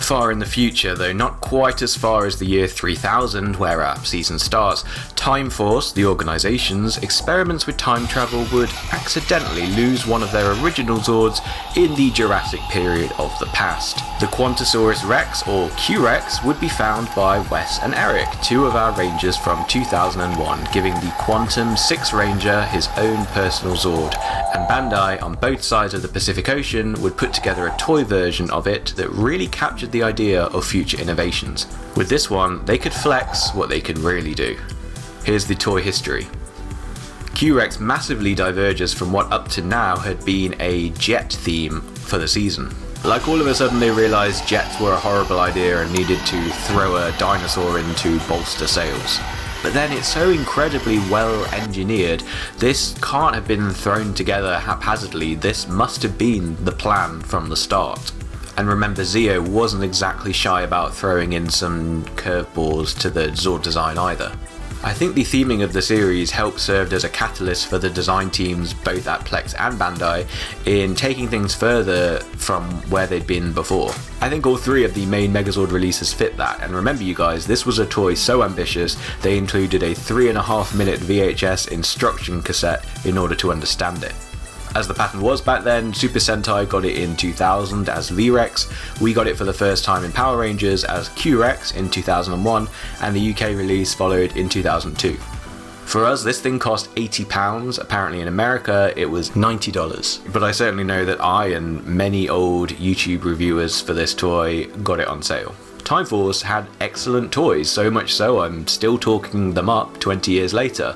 far in the future, though not quite as far as the year 3000 where our season starts, Timeforce, the organisation's experiments with time travel would accidentally lose one of their original Zords in the Jurassic period of the past. The Quantasaurus Rex, or Q-Rex, would be found by Wes and Eric, two of our Rangers from 2001, giving the Quantum 6 Ranger his own personal Zord, and Bandai on both sides of the Pacific Ocean would put together a toy version of it that really captured the idea of future innovations. With this one, they could flex what they could really do. Here's the toy history. Q-Rex massively diverges from what up to now had been a jet theme for the season. Like all of a sudden they realised jets were a horrible idea and needed to throw a dinosaur in to bolster sales. But then it's so incredibly well engineered, this can't have been thrown together haphazardly, this must have been the plan from the start. And remember, Zeo wasn't exactly shy about throwing in some curveballs to the Zord design either. I think the theming of the series helped serve as a catalyst for the design teams both at Plex and Bandai in taking things further from where they'd been before. I think all three of the main Megazord releases fit that, and remember you guys, this was a toy so ambitious they included a 3.5 minute VHS instruction cassette in order to understand it. As the pattern was back then, Super Sentai got it in 2000 as V-Rex, we got it for the first time in Power Rangers as Q-Rex in 2001, and the UK release followed in 2002. For us, this thing cost £80, apparently in America it was $90, but I certainly know that I and many old YouTube reviewers for this toy got it on sale. Timeforce had excellent toys, so much so I'm still talking them up 20 years later.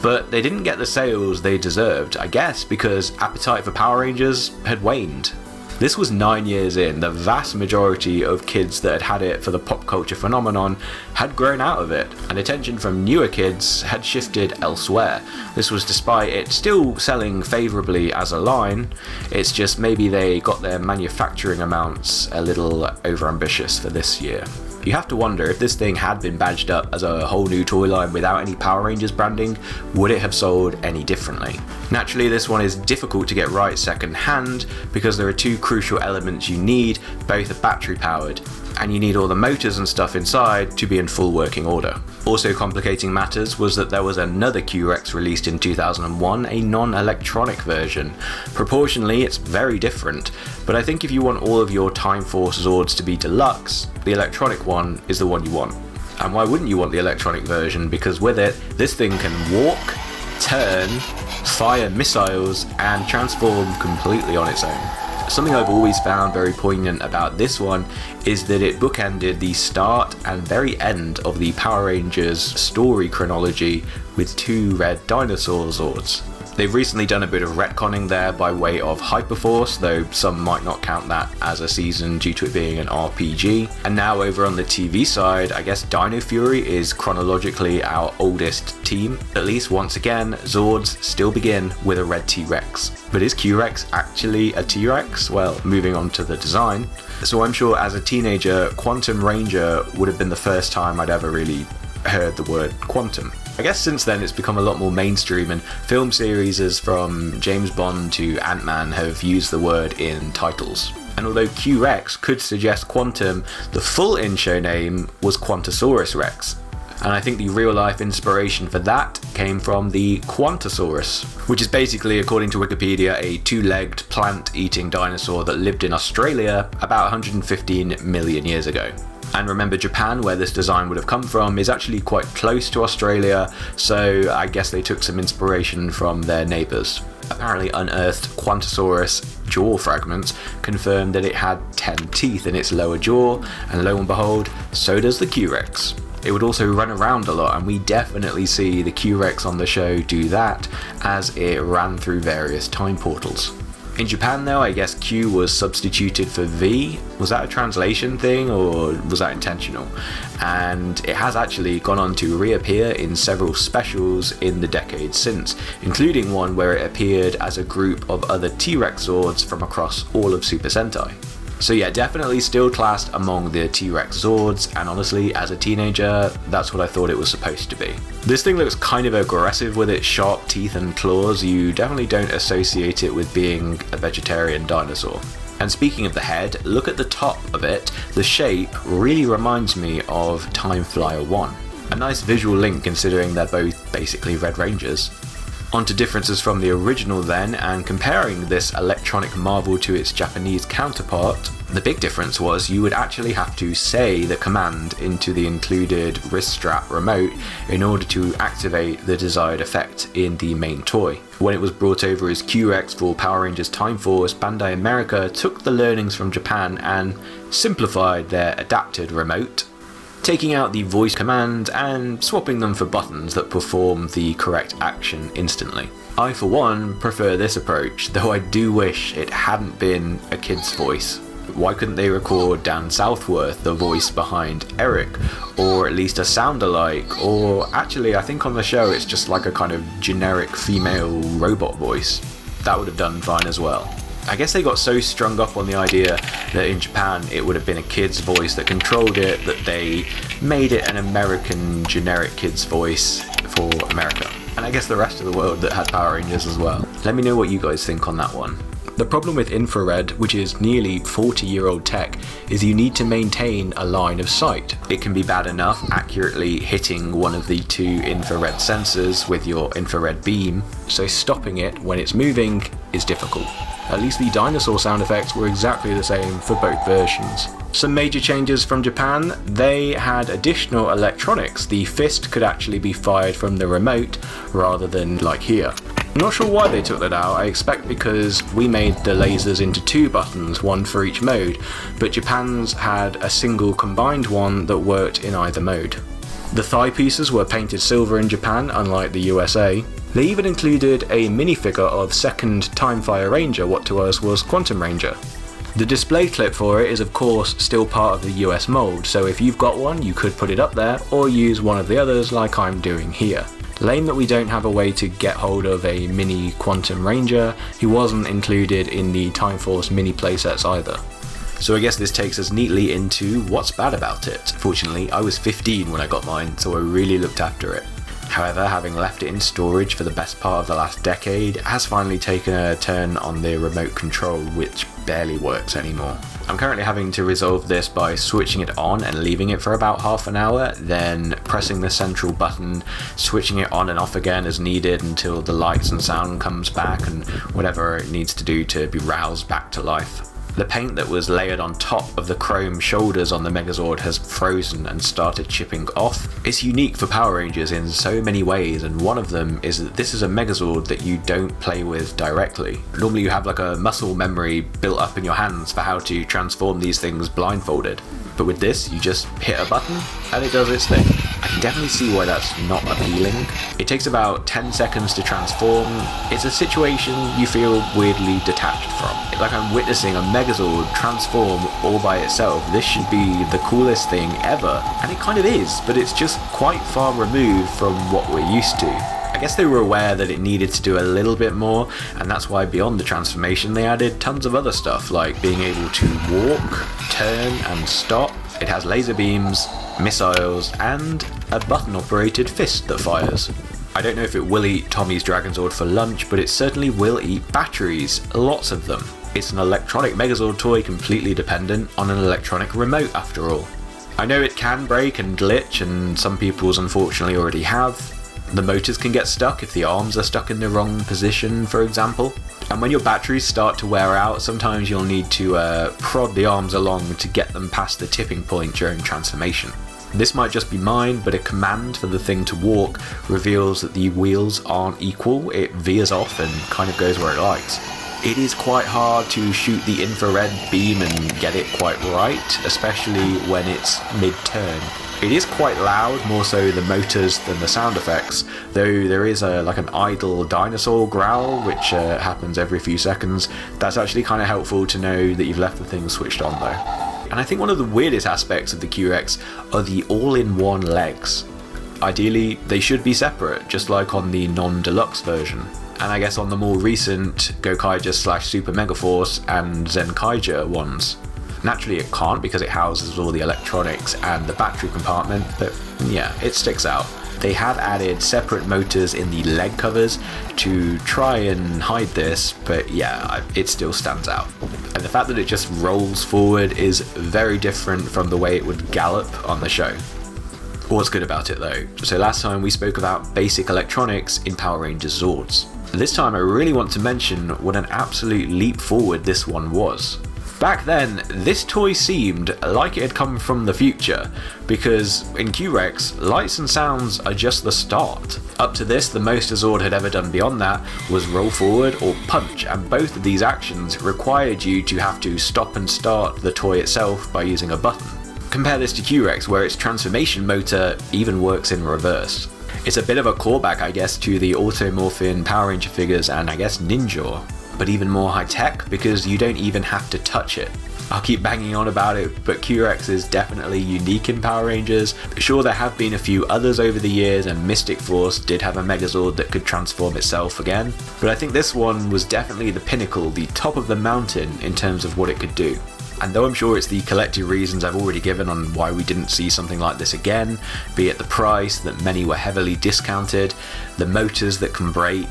But they didn't get the sales they deserved, I guess because appetite for Power Rangers had waned. This was 9 years in, the vast majority of kids that had it for the pop culture phenomenon had grown out of it, and attention from newer kids had shifted elsewhere. This was despite it still selling favourably as a line, it's just maybe they got their manufacturing amounts a little overambitious for this year. You have to wonder, if this thing had been badged up as a whole new toy line without any Power Rangers branding, would it have sold any differently? Naturally, this one is difficult to get right second hand because there are two crucial elements you need, both are battery powered, and you need all the motors and stuff inside to be in full working order. Also complicating matters was that there was another Q-Rex released in 2001, a non-electronic version. Proportionally, it's very different, but I think if you want all of your Timeforce Zords to be deluxe, the electronic one is the one you want. And why wouldn't you want the electronic version? Because with it, this thing can walk, turn, fire missiles, and transform completely on its own. Something I've always found very poignant about this one is that it bookended the start and very end of the Power Rangers story chronology with two red dinosaur Zords. They've recently done a bit of retconning there by way of Hyperforce, though some might not count that as a season due to it being an RPG. And now over on the TV side, I guess Dino Fury is chronologically our oldest team. At least once again, Zords still begin with a red T-Rex. But is Q-Rex actually a T-Rex? Well, moving on to the design. So I'm sure as a teenager, Quantum Ranger would have been the first time I'd ever really heard the word quantum. I guess since then it's become a lot more mainstream, and film series from James Bond to Ant-Man have used the word in titles. And although Q-Rex could suggest quantum, the full in-show name was Quantasaurus Rex. And I think the real-life inspiration for that came from the Quantasaurus, which is basically, according to Wikipedia, a two-legged plant-eating dinosaur that lived in Australia about 115 million years ago. And remember, Japan, where this design would have come from, is actually quite close to Australia, so I guess they took some inspiration from their neighbours. Apparently unearthed Quantasaurus jaw fragments confirmed that it had 10 teeth in its lower jaw, and lo and behold, so does the Q-Rex. It would also run around a lot, and we definitely see the Q-Rex on the show do that as it ran through various time portals. In Japan though, I guess Q was substituted for V. Was that a translation thing or was that intentional? And it has actually gone on to reappear in several specials in the decades since, including one where it appeared as a group of other T-Rex Zords from across all of Super Sentai. So yeah, definitely still classed among the T-Rex Zords, and honestly, as a teenager, that's what I thought it was supposed to be. This thing looks kind of aggressive with its sharp teeth and claws. You definitely don't associate it with being a vegetarian dinosaur. And speaking of the head, look at the top of it. The shape really reminds me of Time Flyer 1. A nice visual link considering they're both basically Red Rangers. On to differences from the original then, and comparing this electronic marvel to its Japanese counterpart, the big difference was you would actually have to say the command into the included wrist strap remote in order to activate the desired effect in the main toy. When it was brought over as Q-Rex for Power Rangers Timeforce, Bandai America took the learnings from Japan and simplified their adapted remote, taking out the voice command and swapping them for buttons that perform the correct action instantly. I for one prefer this approach, though I do wish it hadn't been a kid's voice. Why couldn't they record Dan Southworth, the voice behind Eric, or at least a sound-alike, or actually I think on the show it's just like a kind of generic female robot voice. That would have done fine as well. I guess they got so strung up on the idea that in Japan it would have been a kid's voice that controlled it that they made it an American generic kid's voice for America. And I guess the rest of the world that had Power Rangers as well. Let me know what you guys think on that one. The problem with infrared, which is nearly 40-year-old tech, is you need to maintain a line of sight. It can be bad enough accurately hitting one of the two infrared sensors with your infrared beam, so stopping it when it's moving is difficult. At least the dinosaur sound effects were exactly the same for both versions. Some major changes from Japan: they had additional electronics. The fist could actually be fired from the remote rather than like here. I'm not sure why they took that out. I expect because we made the lasers into two buttons, one for each mode, but Japan's had a single combined one that worked in either mode. The thigh pieces were painted silver in Japan, unlike the USA. They even included a minifigure of second Time Flyer Ranger, what to us was Quantum Ranger. The display clip for it is of course still part of the US mold, so if you've got one you could put it up there or use one of the others like I'm doing here. Lame that we don't have a way to get hold of a mini Quantum Ranger. He wasn't included in the Timeforce mini playsets either. So I guess this takes us neatly into what's bad about it. Fortunately, I was 15 when I got mine, so I really looked after it. However, having left it in storage for the best part of the last decade, it has finally taken a turn on the remote control, which barely works anymore. I'm currently having to resolve this by switching it on and leaving it for about half an hour, then pressing the central button, switching it on and off again as needed until the lights and sound comes back and whatever it needs to do to be roused back to life. The paint that was layered on top of the chrome shoulders on the Megazord has frozen and started chipping off. It's unique for Power Rangers in so many ways, and one of them is that this is a Megazord that you don't play with directly. Normally you have like a muscle memory built up in your hands for how to transform these things blindfolded. But with this, you just hit a button and it does its thing. I can definitely see why that's not appealing. It takes about 10 seconds to transform. It's a situation you feel weirdly detached from. Like I'm witnessing a Megazord transform all by itself. This should be the coolest thing ever. And it kind of is, but it's just quite far removed from what we're used to. I guess they were aware that it needed to do a little bit more, and that's why beyond the transformation they added tons of other stuff like being able to walk, turn and stop. It has laser beams, missiles, and a button-operated fist that fires. I don't know if it will eat Tommy's Dragonzord for lunch, but it certainly will eat batteries, lots of them. It's an electronic Megazord toy completely dependent on an electronic remote after all. I know it can break and glitch, and some people's unfortunately already have. The motors can get stuck if the arms are stuck in the wrong position, for example. And when your batteries start to wear out, sometimes you'll need to prod the arms along to get them past the tipping point during transformation. This might just be mine, but a command for the thing to walk reveals that the wheels aren't equal. It veers off and kind of goes where it likes. It is quite hard to shoot the infrared beam and get it quite right, especially when it's mid-turn. It is quite loud, more so the motors than the sound effects, though there is like an idle dinosaur growl, which happens every few seconds. That's actually kind of helpful to know that you've left the thing switched on though. And I think one of the weirdest aspects of the Q-Rex are the all-in-one legs. Ideally, they should be separate, just like on the non-deluxe version. And I guess on the more recent Gokaiger / Super Megaforce and Zenkaiger ones. Naturally it can't because it houses all the electronics and the battery compartment, but yeah, it sticks out. They have added separate motors in the leg covers to try and hide this, but yeah, it still stands out. And the fact that it just rolls forward is very different from the way it would gallop on the show. What's good about it though? So last time we spoke about basic electronics in Power Rangers Zords. This time I really want to mention what an absolute leap forward this one was. Back then, this toy seemed like it had come from the future, because in Q-Rex, lights and sounds are just the start. Up to this, the most a Zord had ever done beyond that was roll forward or punch, and both of these actions required you to have to stop and start the toy itself by using a button. Compare this to Q-Rex, where its transformation motor even works in reverse. It's a bit of a callback, I guess, to the Automorphin Power Ranger figures and I guess Ninja, but even more high tech because you don't even have to touch it. I'll keep banging on about it, but Q-Rex is definitely unique in Power Rangers. Sure, there have been a few others over the years, and Mystic Force did have a Megazord that could transform itself again, but I think this one was definitely the pinnacle, the top of the mountain in terms of what it could do. And though I'm sure it's the collective reasons I've already given on why we didn't see something like this again, be it the price, that many were heavily discounted, the motors that can break,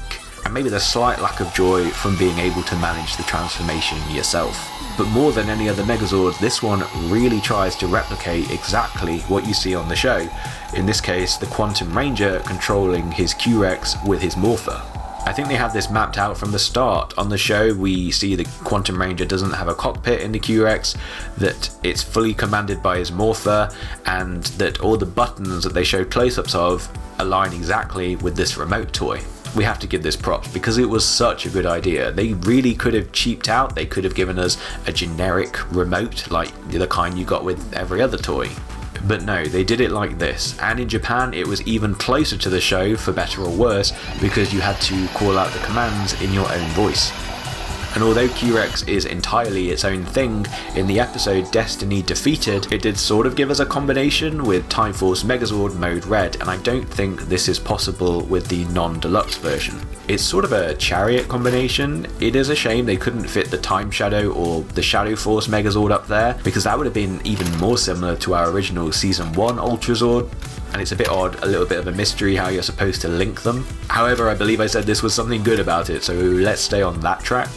and maybe the slight lack of joy from being able to manage the transformation yourself. But more than any other Megazord, this one really tries to replicate exactly what you see on the show. In this case, the Quantum Ranger controlling his Q-Rex with his Morpher. I think they have this mapped out from the start. On the show, we see the Quantum Ranger doesn't have a cockpit in the Q-Rex, that it's fully commanded by his Morpher, and that all the buttons that they show close-ups of align exactly with this remote toy. We have to give this props because it was such a good idea. They really could have cheaped out. They could have given us a generic remote like the kind you got with every other toy. But no, they did it like this, and in Japan it was even closer to the show, for better or worse, because you had to call out the commands in your own voice. And although Q-Rex is entirely its own thing, in the episode Destiny Defeated, it did sort of give us a combination with Timeforce Megazord Mode Red, and I don't think this is possible with the non-deluxe version. It's sort of a chariot combination. It is a shame they couldn't fit the Time Shadow or the Shadow Force Megazord up there, because that would have been even more similar to our original Season 1 Ultra Zord. And it's a bit odd, a little bit of a mystery how you're supposed to link them. However, I believe I said this was something good about it, so let's stay on that track.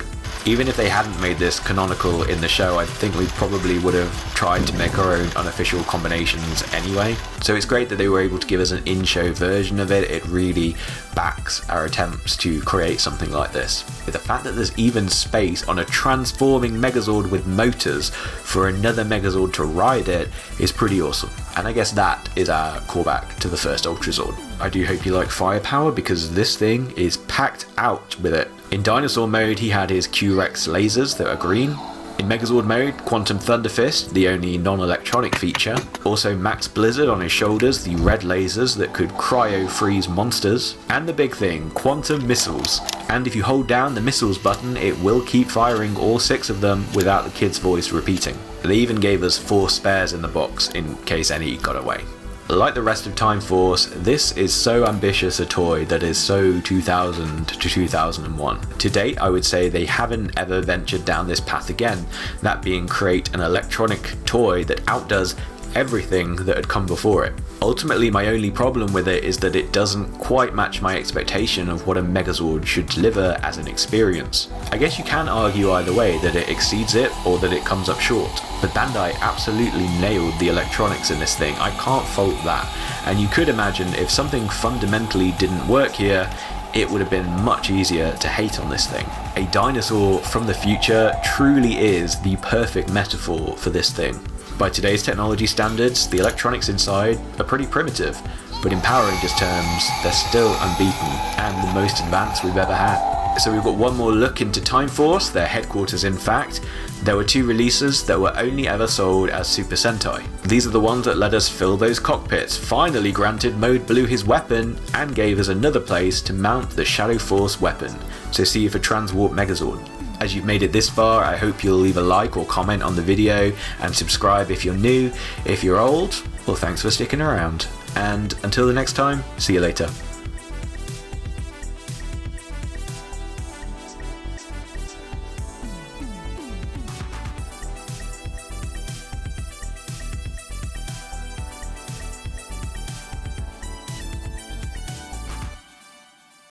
Even if they hadn't made this canonical in the show, I think we probably would have tried to make our own unofficial combinations anyway. So it's great that they were able to give us an in-show version of it. It really backs our attempts to create something like this. With the fact that there's even space on a transforming Megazord with motors for another Megazord to ride it is pretty awesome. And I guess that is our callback to the first Ultra Zord. I do hope you like firepower, because this thing is packed out with it. In dinosaur mode, he had his Q-Rex lasers that are green. In Megazord mode, Quantum Thunder Fist, the only non-electronic feature. Also Max Blizzard on his shoulders, the red lasers that could cryo-freeze monsters. And the big thing, Quantum Missiles. And if you hold down the missiles button, it will keep firing all 6 of them without the kid's voice repeating. They even gave us 4 spares in the box in case any got away. Like the rest of Time Force, this is so ambitious a toy that is so 2000 to 2001. To date, I would say they haven't ever ventured down this path again, that being create an electronic toy that outdoes everything that had come before it. Ultimately, my only problem with it is that it doesn't quite match my expectation of what a Megazord should deliver as an experience. I guess you can argue either way, that it exceeds it or that it comes up short. But Bandai absolutely nailed the electronics in this thing. I can't fault that. And you could imagine if something fundamentally didn't work here, it would have been much easier to hate on this thing. A dinosaur from the future truly is the perfect metaphor for this thing. By today's technology standards, the electronics inside are pretty primitive, but in Power Rangers terms, they're still unbeaten and the most advanced we've ever had. So we've got one more look into Time Force, their headquarters in fact. There were 2 releases that were only ever sold as Super Sentai. These are the ones that let us fill those cockpits, finally granted Mode Blue his weapon, and gave us another place to mount the Shadow Force weapon. So see you for Transwarp Megazord. As you've made it this far, I hope you'll leave a like or comment on the video and subscribe if you're new. If you're old, well, thanks for sticking around. And until the next time, see you later.